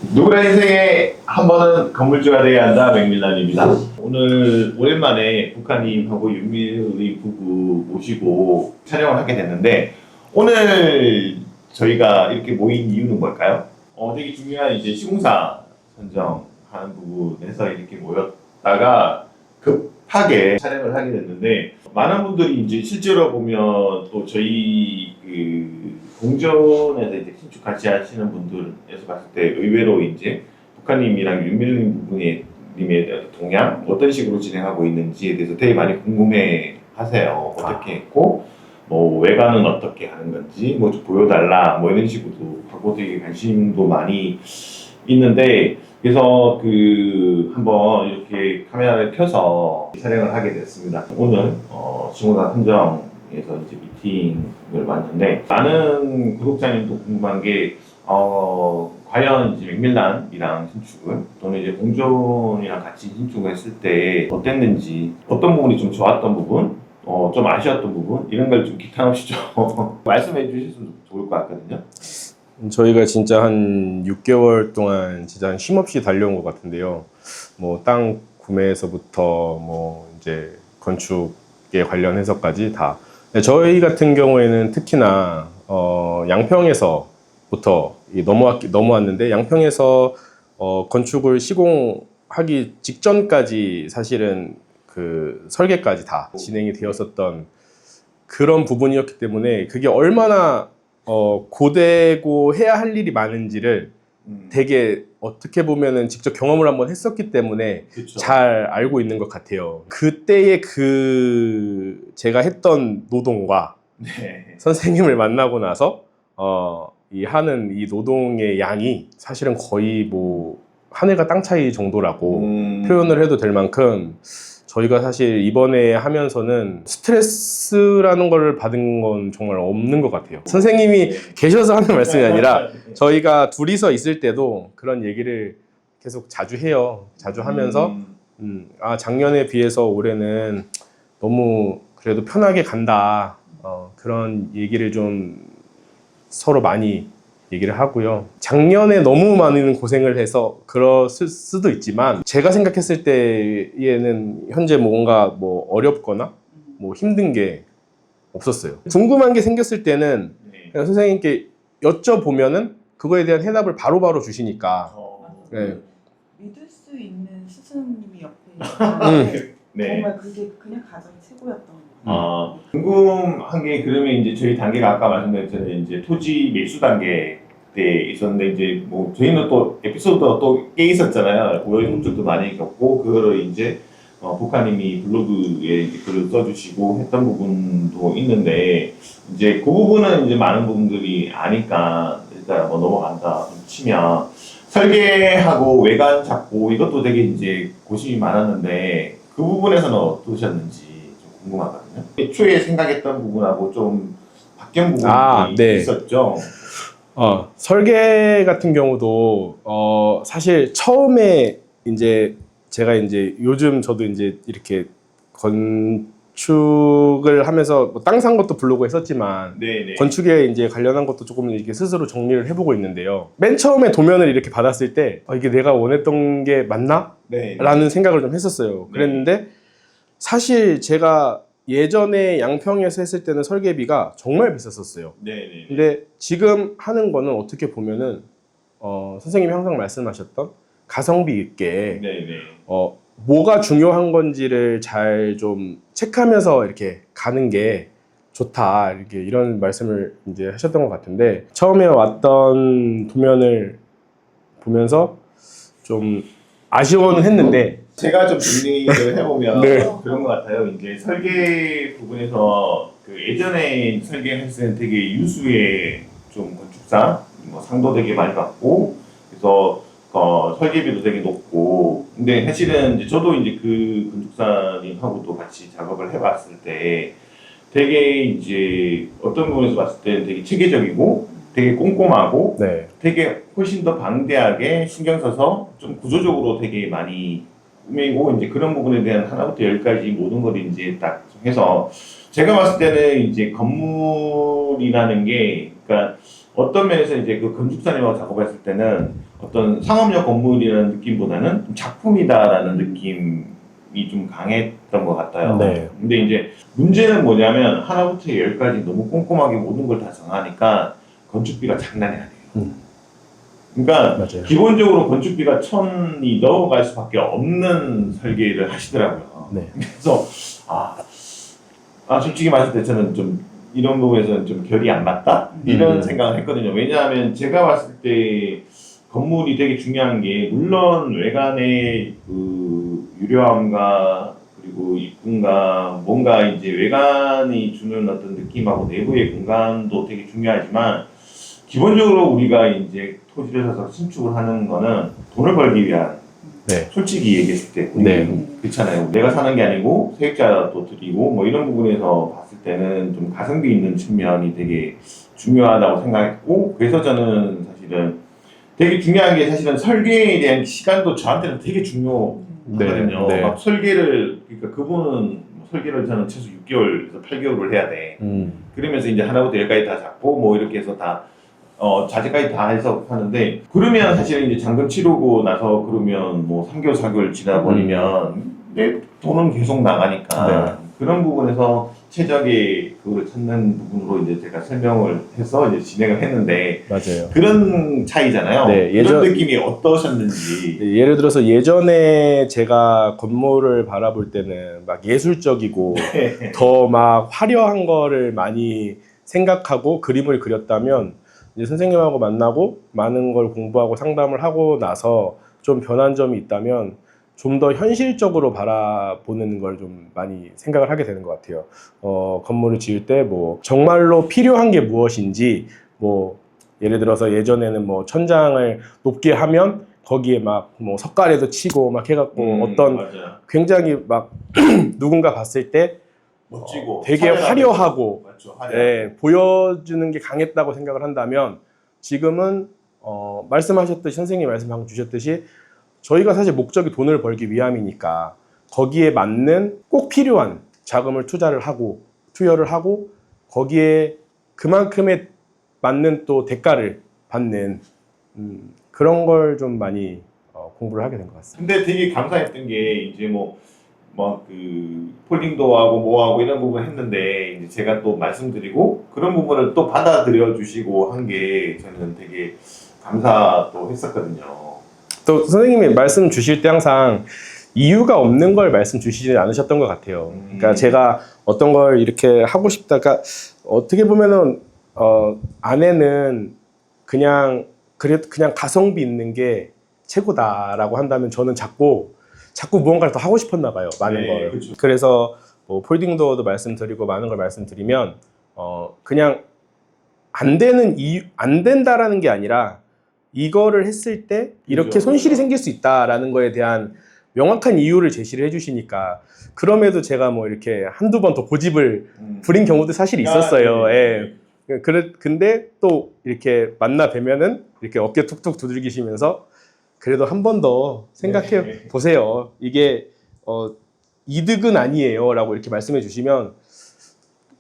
누구나 인생에 한 번은 건물주가 되어야 한다. 맥밀런입니다. 오늘 오랜만에 북한님하고 윤밀리 부부 모시고 촬영을 하게 됐는데, 오늘 저희가 이렇게 모인 이유는 뭘까요? 되게 중요한 이제 시공사 선정하는 부분에서 이렇게 모였다가 급하게 촬영을 하게 됐는데, 많은 분들이 이제 실제로 보면 또 저희 공전에서 이제 신축 같이 하시는 분들에서 봤을 때 의외로 이제 북한님이랑 윤밀림 부부님의 동향 어떤 식으로 진행하고 있는지에 대해서 되게 많이 궁금해 하세요. 어떻게 했고, 뭐 외관은 어떻게 하는 건지 뭐 좀 보여달라 뭐 이런 식으로 하고 되게 관심도 많이 있는데, 그래서 한번 이렇게 카메라를 켜서 촬영을 하게 됐습니다. 오늘 시공사 선정에서 이제 미팅을 왔는데, 많은 구독자님도 궁금한 게 과연 이제 맥밀런이랑 신축을 또는 이제 공존이랑 같이 신축을 했을 때 어땠는지, 어떤 부분이 좀 좋았던 부분, 좀 아쉬웠던 부분, 이런 걸 좀 기탄 없이 좀 말씀해 주셨으면 좋을 것 같거든요. 저희가 진짜 한 6개월 동안 진짜 쉼 없이 달려온 것 같은데요. 뭐 땅 구매에서부터 뭐 이제 건축에 관련해서까지 다. 저희 같은 경우에는 특히나 양평에서부터 넘어왔는데, 양평에서 건축을 시공하기 직전까지 사실은 그 설계까지 다 진행이 되었었던 그런 부분이었기 때문에, 그게 얼마나 고되고 해야 할 일이 많은지를 되게 어떻게 보면은 직접 경험을 한번 했었기 때문에 그쵸. 잘 알고 있는 것 같아요. 그때의 제가 했던 노동과 네. 선생님을 만나고 나서 하는 이 노동의 양이 사실은 거의 뭐 하늘과 땅 차이 정도라고 표현을 해도 될 만큼, 저희가 사실 이번에 하면서는 스트레스라는 걸 받은 건 정말 없는 것 같아요. 선생님이 계셔서 하는 말씀이 아니라 저희가 둘이서 있을 때도 그런 얘기를 계속 자주 해요. 자주 하면서 작년에 비해서 올해는 너무 그래도 편하게 간다, 그런 얘기를 좀 서로 많이 얘기를 하고요. 작년에 너무 많은 고생을 해서 그랬을 수도 있지만, 제가 생각했을 때에는 현재 뭔가 뭐 어렵거나 뭐 힘든 게 없었어요. 궁금한 게 생겼을 때는 그냥 선생님께 여쭤보면은 그거에 대한 해답을 바로바로 주시니까. 네. 믿을 수 있는 스승님이 옆에 있는데 네. 정말 그게 그냥 가장 최고였던 것 같아요. 궁금한 게, 그러면 이제 저희 단계가 아까 말씀드렸잖아요. 이제 토지 매수 단계 때 있었는데, 이제 뭐 저희는 또 에피소드가 또 꽤 있었잖아요. 우여곡절도 많이 겪고, 그거를 이제 북한님이 블로그에 이제 글을 써주시고 했던 부분도 있는데, 이제 그 부분은 이제 많은 부분들이 아니까 일단 뭐 넘어간다 치면, 설계하고 외관 잡고 이것도 되게 이제 고심이 많았는데, 그 부분에서는 어떠셨는지 좀 궁금하거든요. 애초에 생각했던 부분하고 좀 바뀐 부분이 네. 있었죠. 설계 같은 경우도 사실 처음에 이제 제가 이제 요즘 저도 이제 이렇게 건축을 하면서 뭐 땅 산 것도 블로그에 썼지만, 네네. 건축에 이제 관련한 것도 조금 이렇게 스스로 정리를 해보고 있는데요. 맨 처음에 도면을 이렇게 받았을 때 이게 내가 원했던 게 맞나? 네. 라는 생각을 좀 했었어요. 그랬는데 사실 제가 예전에 양평에서 했을 때는 설계비가 정말 비쌌었어요. 네네. 근데 지금 하는 거는 어떻게 보면은 선생님이 항상 말씀하셨던 가성비 있게 네네. 뭐가 중요한 건지를 잘 좀 체크하면서 이렇게 가는 게 좋다, 이렇게 이런 말씀을 이제 하셨던 것 같은데, 처음에 왔던 도면을 보면서 좀 아쉬워는 했는데, 제가 좀 정리를 해보면 네. 그런 것 같아요. 이제 설계 부분에서 예전에 설계했을 때는 되게 유수의 좀 건축사, 뭐 상도 되게 많이 받고, 그래서 설계비도 되게 높고, 근데 사실은 이제 저도 이제 그 건축사님하고도 같이 작업을 해봤을 때 되게 이제 어떤 부분에서 봤을 때는 되게 체계적이고 되게 꼼꼼하고 네. 되게 훨씬 더 방대하게 신경 써서 좀 구조적으로 되게 많이 꾸미고, 이제 그런 부분에 대한 하나부터 열까지 모든 걸 이제 딱 해서, 제가 봤을 때는 이제 건물이라는 게, 그러니까 어떤 면에서 이제 그 건축사님하고 작업했을 때는 어떤 상업용 건물이라는 느낌보다는 좀 작품이다라는 느낌이 좀 강했던 것 같아요. 네. 근데 이제 문제는 뭐냐면 하나부터 열까지 너무 꼼꼼하게 모든 걸 다 정하니까 건축비가 장난이 아니에요. 그러니까 맞아요. 기본적으로 건축비가 1,000이 넘어갈 수밖에 없는 설계를 하시더라고요. 네. 그래서 솔직히 말할 때 저는 좀 이런 부분에서는 좀 결이 안 맞다 이런 생각을 했거든요. 왜냐하면 제가 봤을 때 건물이 되게 중요한 게 물론 외관의 그 유려함과 그리고 이쁨과 뭔가 이제 외관이 주는 어떤 느낌하고 내부의 공간도 되게 중요하지만 기본적으로 우리가 이제 토지를 사서 신축을 하는 거는 돈을 벌기 위한 네. 솔직히 얘기했을 때 우리 네. 그렇잖아요. 내가 사는 게 아니고 세입자도 드리고 뭐 이런 부분에서 봤을 때는 좀 가성비 있는 측면이 되게 중요하다고 생각했고 그래서 저는 사실은 되게 중요한 게 사실은 설계에 대한 시간도 저한테는 되게 중요하거든요. 네. 막 설계를 그러니까 그분은 설계를 저는 최소 6개월에서 8개월을 해야 돼. 그러면서 이제 하나부터 열까지 다 잡고 뭐 이렇게 해서 다 자재까지 다 해서 하는데 그러면 사실은 이제 잔금 치르고 나서 그러면 뭐 3개월 4개월 지나 버리면 내 돈은 계속 나가니까 그런 부분에서 최적의 그거를 찾는 부분으로 이제 제가 설명을 해서 이제 진행을 했는데 맞아요. 그런 차이잖아요. 네, 그런 느낌이 어떠셨는지. 네, 예를 들어서 예전에 제가 건물을 바라볼 때는 막 예술적이고 더 막 화려한 거를 많이 생각하고 그림을 그렸다면 이제 선생님하고 만나고 많은 걸 공부하고 상담을 하고 나서 좀 변한 점이 있다면 좀 더 현실적으로 바라보는 걸 좀 많이 생각을 하게 되는 것 같아요. 건물을 지을 때 뭐 정말로 필요한 게 무엇인지 뭐 예를 들어서 예전에는 뭐 천장을 높게 하면 거기에 막 뭐 석가래도 치고 막 해갖고 어떤 맞아요. 굉장히 막 누군가 봤을 때 멋지고 되게 화려하고 맞죠. 네, 보여주는 게 강했다고 생각을 한다면 지금은 말씀하셨듯이 선생님 말씀 방금 주셨듯이 저희가 사실 목적이 돈을 벌기 위함이니까 거기에 맞는 꼭 필요한 자금을 투자를 하고 투여를 하고 거기에 그만큼의 맞는 또 대가를 받는 그런 걸 좀 많이 공부를 하게 된 것 같습니다. 근데 되게 감사했던 게 이제 그 폴딩도 하고 뭐하고 이런 부분 했는데 이제 제가 또 말씀드리고 그런 부분을 또 받아들여 주시고 한 게 저는 되게 감사도 했었거든요. 또 선생님이 말씀 주실 때 항상 이유가 없는 걸 말씀 주시지 않으셨던 것 같아요. 그러니까 제가 어떤 걸 이렇게 하고 싶다, 그러니까 어떻게 보면은 아내는 그냥 가성비 있는 게 최고다라고 한다면 저는 자꾸 무언가를 더 하고 싶었나 봐요. 많은 걸. 그렇죠. 그래서 뭐 폴딩 도어도 말씀드리고 많은 걸 말씀드리면 그냥 안 된다라는 게 아니라 이거를 했을 때 이렇게 그렇죠. 손실이 생길 수 있다라는 거에 대한 명확한 이유를 제시를 해주시니까 그럼에도 제가 뭐 이렇게 한두 번 더 고집을 부린 경우도 사실 있었어요. 네. 예. 근데 또 이렇게 만나 뵈면은 이렇게 어깨 툭툭 두들기시면서 그래도 한 번 더 생각해 보세요. 이게 이득은 아니에요. 라고 이렇게 말씀해 주시면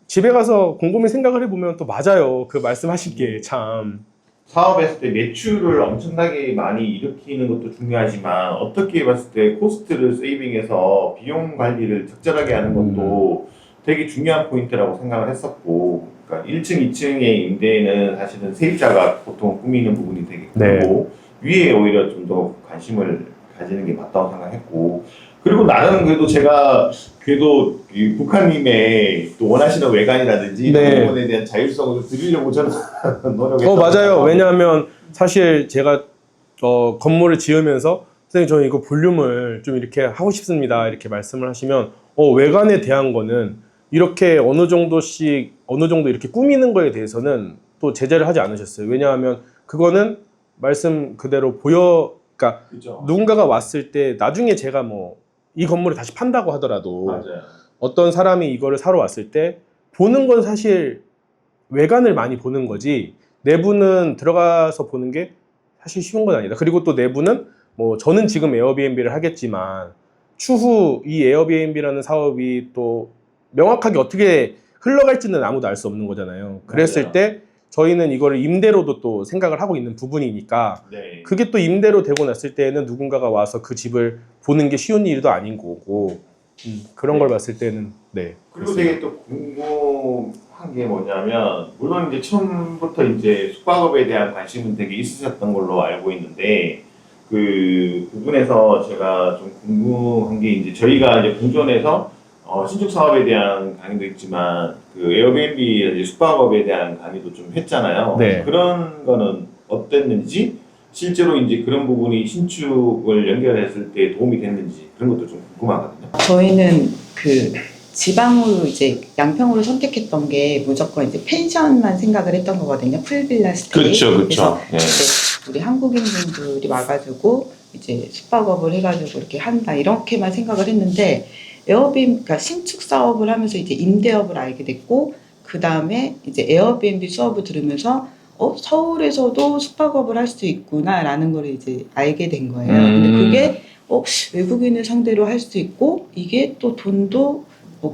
집에 가서 곰곰이 생각을 해보면 또 맞아요. 그 말씀하신 게 참. 사업했을 때 매출을 엄청나게 많이 일으키는 것도 중요하지만 어떻게 봤을 때 코스트를 세이빙해서 비용 관리를 적절하게 하는 것도 되게 중요한 포인트라고 생각을 했었고 그러니까 1층, 2층의 임대는 사실은 세입자가 보통 꾸미는 부분이 되게 크고 위에 오히려 좀 더 관심을 가지는 게 맞다고 생각했고 그리고 나는 그래도 제가 그래도 이 북한님의 또 원하시는 외관이라든지 이런 부분에 대한 자율성을 드리려고 저는 노력했던 맞아요. 왜냐하면 사실 제가 건물을 지으면서 선생님 저는 이거 볼륨을 좀 이렇게 하고 싶습니다 이렇게 말씀을 하시면 외관에 대한 거는 이렇게 어느 정도 이렇게 꾸미는 거에 대해서는 또 제재를 하지 않으셨어요. 왜냐하면 그거는 말씀 그대로 그러니까 그렇죠. 누군가가 왔을 때 나중에 제가 뭐 이 건물을 다시 판다고 하더라도 맞아요. 어떤 사람이 이거를 사러 왔을 때 보는 건 사실 외관을 많이 보는 거지 내부는 들어가서 보는 게 사실 쉬운 건 아니다. 그리고 또 내부는 뭐 저는 지금 에어비앤비를 하겠지만 추후 이 에어비앤비라는 사업이 또 명확하게 어떻게 흘러갈지는 아무도 알 수 없는 거잖아요. 그랬을 맞아요. 때 저희는 이거를 임대로도 또 생각을 하고 있는 부분이니까 네. 그게 또 임대로 되고 났을 때에는 누군가가 와서 그 집을 보는 게 쉬운 일도 아닌 거고 그런 걸 봤을 때는 네. 그리고 되게 또 궁금한 게 뭐냐면 물론 이제 처음부터 이제 숙박업에 대한 관심은 되게 있으셨던 걸로 알고 있는데 그 부분에서 제가 좀 궁금한 게 이제 저희가 이제 공존에서 신축 사업에 대한 강의도 있지만 그 에어비앤비 이제 숙박업에 대한 강의도 좀 했잖아요. 네. 그런 거는 어땠는지 실제로 이제 그런 부분이 신축을 연결했을 때 도움이 됐는지 그런 것도 좀 궁금하거든요. 저희는 그 지방으로 이제 양평으로 선택했던 게 무조건 이제 펜션만 생각을 했던 거거든요. 풀빌라 스테이. 그래서 네. 이제 우리 한국인 분들이 와가지고 이제 숙박업을 해가지고 이렇게 한다 이렇게만 생각을 했는데 그러니까 신축 사업을 하면서 이제 임대업을 알게 됐고 그 다음에 이제 에어비앤비 수업을 들으면서 서울에서도 숙박업을 할 수 있구나라는 걸 이제 알게 된 거예요. 근데 그게 외국인을 상대로 할 수 있고 이게 또 돈도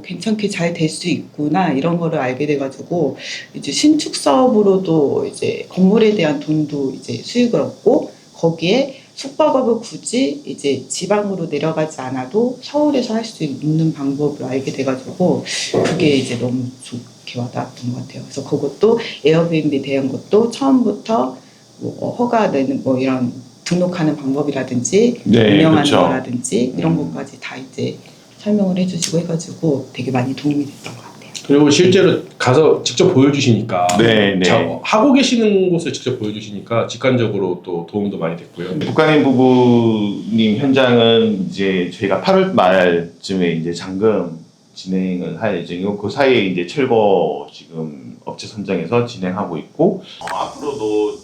괜찮게 잘 될 수 있구나 이런 거를 알게 돼가지고 이제 신축 사업으로도 이제 건물에 대한 돈도 이제 수익을 얻고 거기에 숙박업을 굳이 이제 지방으로 내려가지 않아도 서울에서 할 수 있는 방법을 알게 돼가지고 그게 이제 너무 좋게 와닿았던 것 같아요. 그래서 그것도 에어비앤비 대응 것도 처음부터 뭐 허가 내는 뭐 이런 등록하는 방법이라든지 네, 운영하는 그렇죠. 거라든지 이런 것까지 다 이제 설명을 해주시고 해가지고 되게 많이 도움이 됐던 것 같아요. 그리고 실제로 가서 직접 보여주시니까 네, 네. 하고 계시는 곳을 직접 보여주시니까 직관적으로 또 도움도 많이 됐고요. 북한인 부부님 현장은 이제 저희가 8월 말쯤에 이제 잠금 진행을 할 예정이고 그 사이에 이제 철거 지금 업체 선정해서 진행하고 있고 앞으로도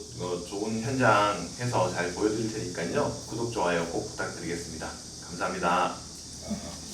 좋은 현장 해서 잘 보여드릴 테니까요. 구독, 좋아요 꼭 부탁드리겠습니다. 감사합니다.